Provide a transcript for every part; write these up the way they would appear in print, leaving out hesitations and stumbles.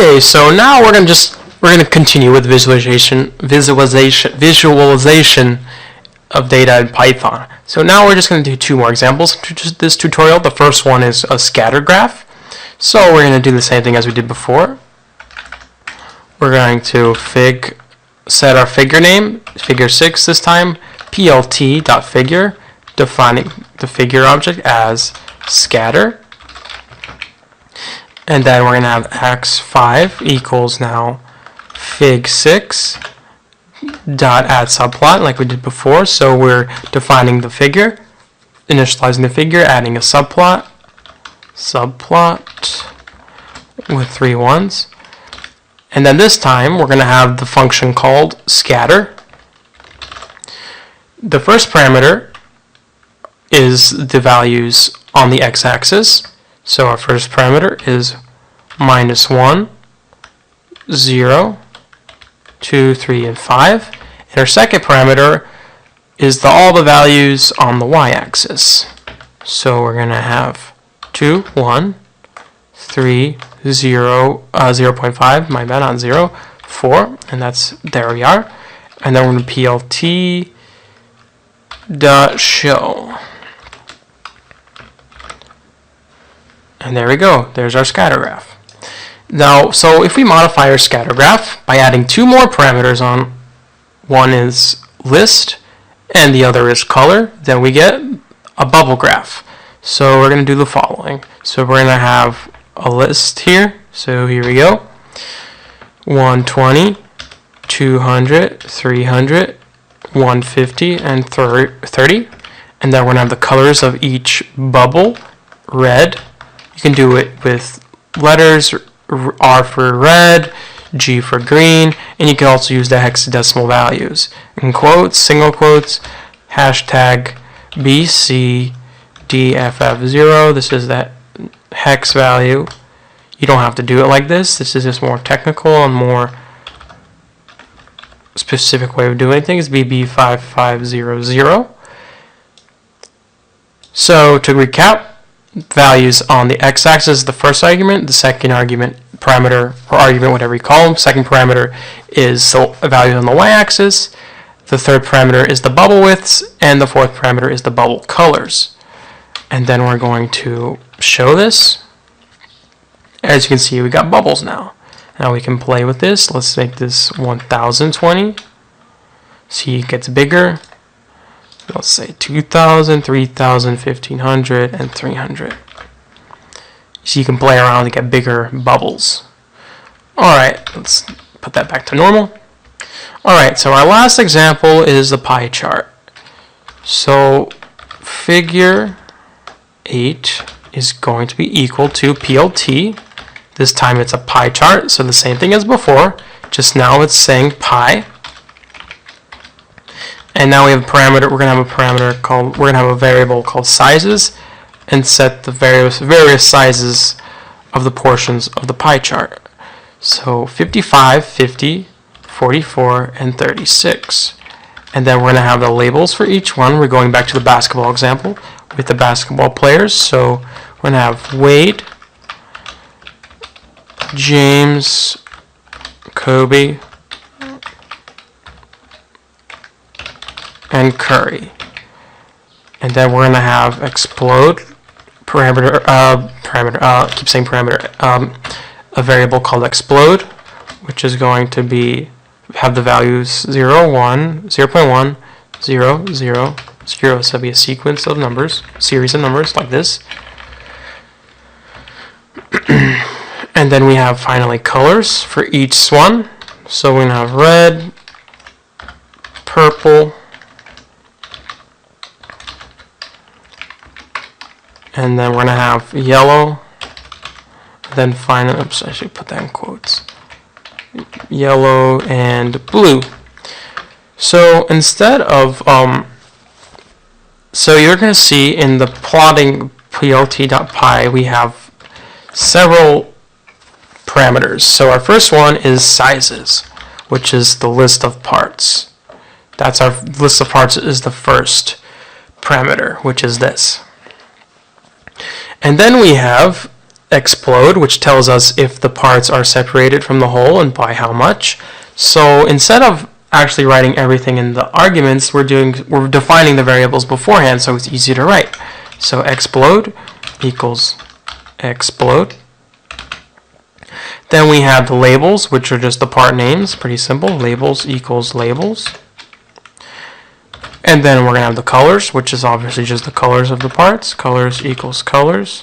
Okay, so now we're gonna continue with visualization of data in Python. So now we're just gonna do two more examples to this tutorial. The first one is a scatter graph. So we're gonna do the same thing as we did before. We're going to set our figure name, figure 6 this time, plt.figure, defining the figure object as scatter. And then we're going to have x5 equals now fig6 dot add subplot like we did before. So we're defining the figure, initializing the figure, adding a subplot with 3 ones. And then this time we're going to have the function called scatter. The first parameter is the values on the x-axis. So our first parameter is -1, 0, 2, 3, and 5. And our second parameter is all the values on the y-axis. So we're going to have 2, 1, 3, 0, 0.5, my bad, not 0, 4, and there we are. And then we're going to plt.show. And there we go, there's our scatter graph. Now, so if we modify our scatter graph by adding 2 more parameters on, one is list and the other is color, then we get a bubble graph. So we're going to do the following. So we're going to have a list here. So here we go. 120, 200, 300, 150, and 30. And then we're going to have the colors of each bubble, red. You can do it with letters, R for red, G for green, and you can also use the hexadecimal values. In quotes, single quotes, hashtag BCDFF0. This is that hex value. You don't have to do it like this. This is just more technical and more specific way of doing things. BB5500. So to recap, values on the x-axis is the first argument. The second argument, parameter or argument, whatever you call them. Second parameter is the value on the y-axis. The third parameter is the bubble widths, and the fourth parameter is the bubble colors. And then we're going to show this. As you can see, we got bubbles now. Now we can play with this. Let's make this 1020. See, it gets bigger. Let's say 2,000, 3,000, 1,500, and 300. So you can play around to get bigger bubbles. Alright, let's put that back to normal. Alright, so our last example is the pie chart. So figure 8 is going to be equal to PLT. This time it's a pie chart, so the same thing as before, just now it's saying pi. And now we have a parameter. We're gonna have a variable called sizes, and set the various sizes of the portions of the pie chart. So 55, 50, 44, and 36. And then we're gonna have the labels for each one. We're going back to the basketball example with the basketball players. So we're gonna have Wade, James, Kobe, and Curry. And then we're going to have explode parameter, keep saying parameter, a variable called explode, which is going to have the values 0, 1, 0.1, 0, 0, 0. So it'll be a series of numbers like this. And then we have finally colors for each one. So we're going to have red, purple, and then we're going to have yellow, then finally, oops, I should put that in quotes, yellow and blue. So instead of, so you're going to see in the plotting plt.py, we have several parameters. So our first one is sizes, which is the list of parts. That's our list of parts is the first parameter, which is this. And then we have explode, which tells us if the parts are separated from the whole and by how much. So instead of actually writing everything in the arguments, we're defining the variables beforehand, so it's easy to write. So explode equals explode. Then we have the labels, which are just the part names, pretty simple. Labels equals labels. And then we're going to have the colors, which is obviously just the colors of the parts. Colors equals colors.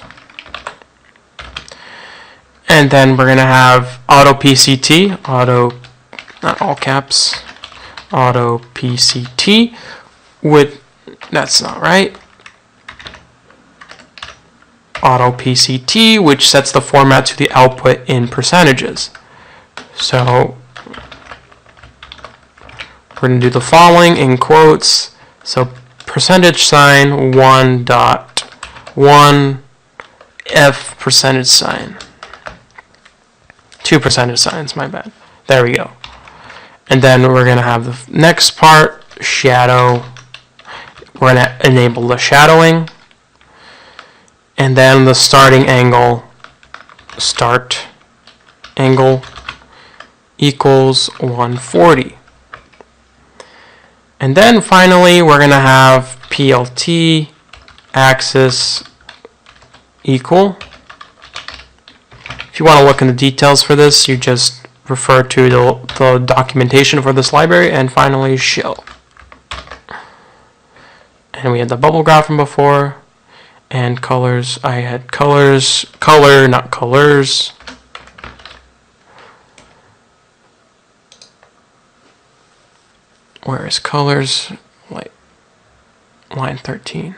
And then we're going to have auto PCT, auto, not all caps, auto PCT with, that's not right, auto PCT, which sets the format to the output in percentages. So we're going to do the following in quotes. So percentage sign 1.1 F percentage sign. 2 percentage signs, my bad. There we go. And then we're going to have the next part, shadow. We're going to enable the shadowing. And then the starting angle, start angle equals 140. And then finally, we're going to have PLT axis equal. If you want to look in the details for this, you just refer to the documentation for this library, and finally shell. And we had the bubble graph from before, and colors. I had colors, color, not colors. Where is colors? Like line 13.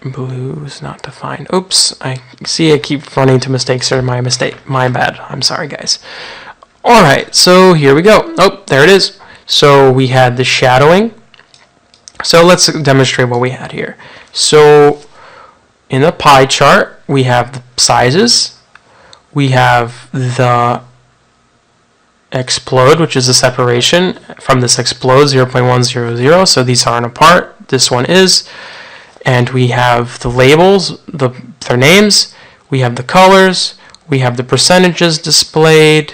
Blue is not defined. Oops, I see I keep running into mistakes here. My mistake. My bad. I'm sorry, guys. Alright, so here we go. Oh, there it is. So we had the shadowing. So let's demonstrate what we had here. So in the pie chart, we have the sizes. We have the explode, which is the separation from this explode, 0.100. So these aren't apart. This one is. And we have the labels, their names. We have the colors. We have the percentages displayed.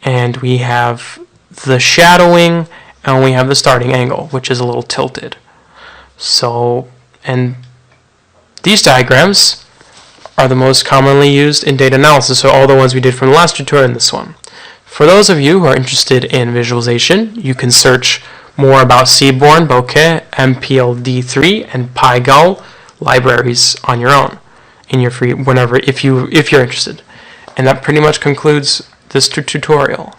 And we have the shadowing. And we have the starting angle, which is a little tilted. So, and these diagrams are the most commonly used in data analysis. So all the ones we did from the last tutorial and this one. For those of you who are interested in visualization, you can search more about Seaborn, Bokeh, MPLD3, and PyGal libraries on your own in your free if you're interested. And that pretty much concludes this tutorial.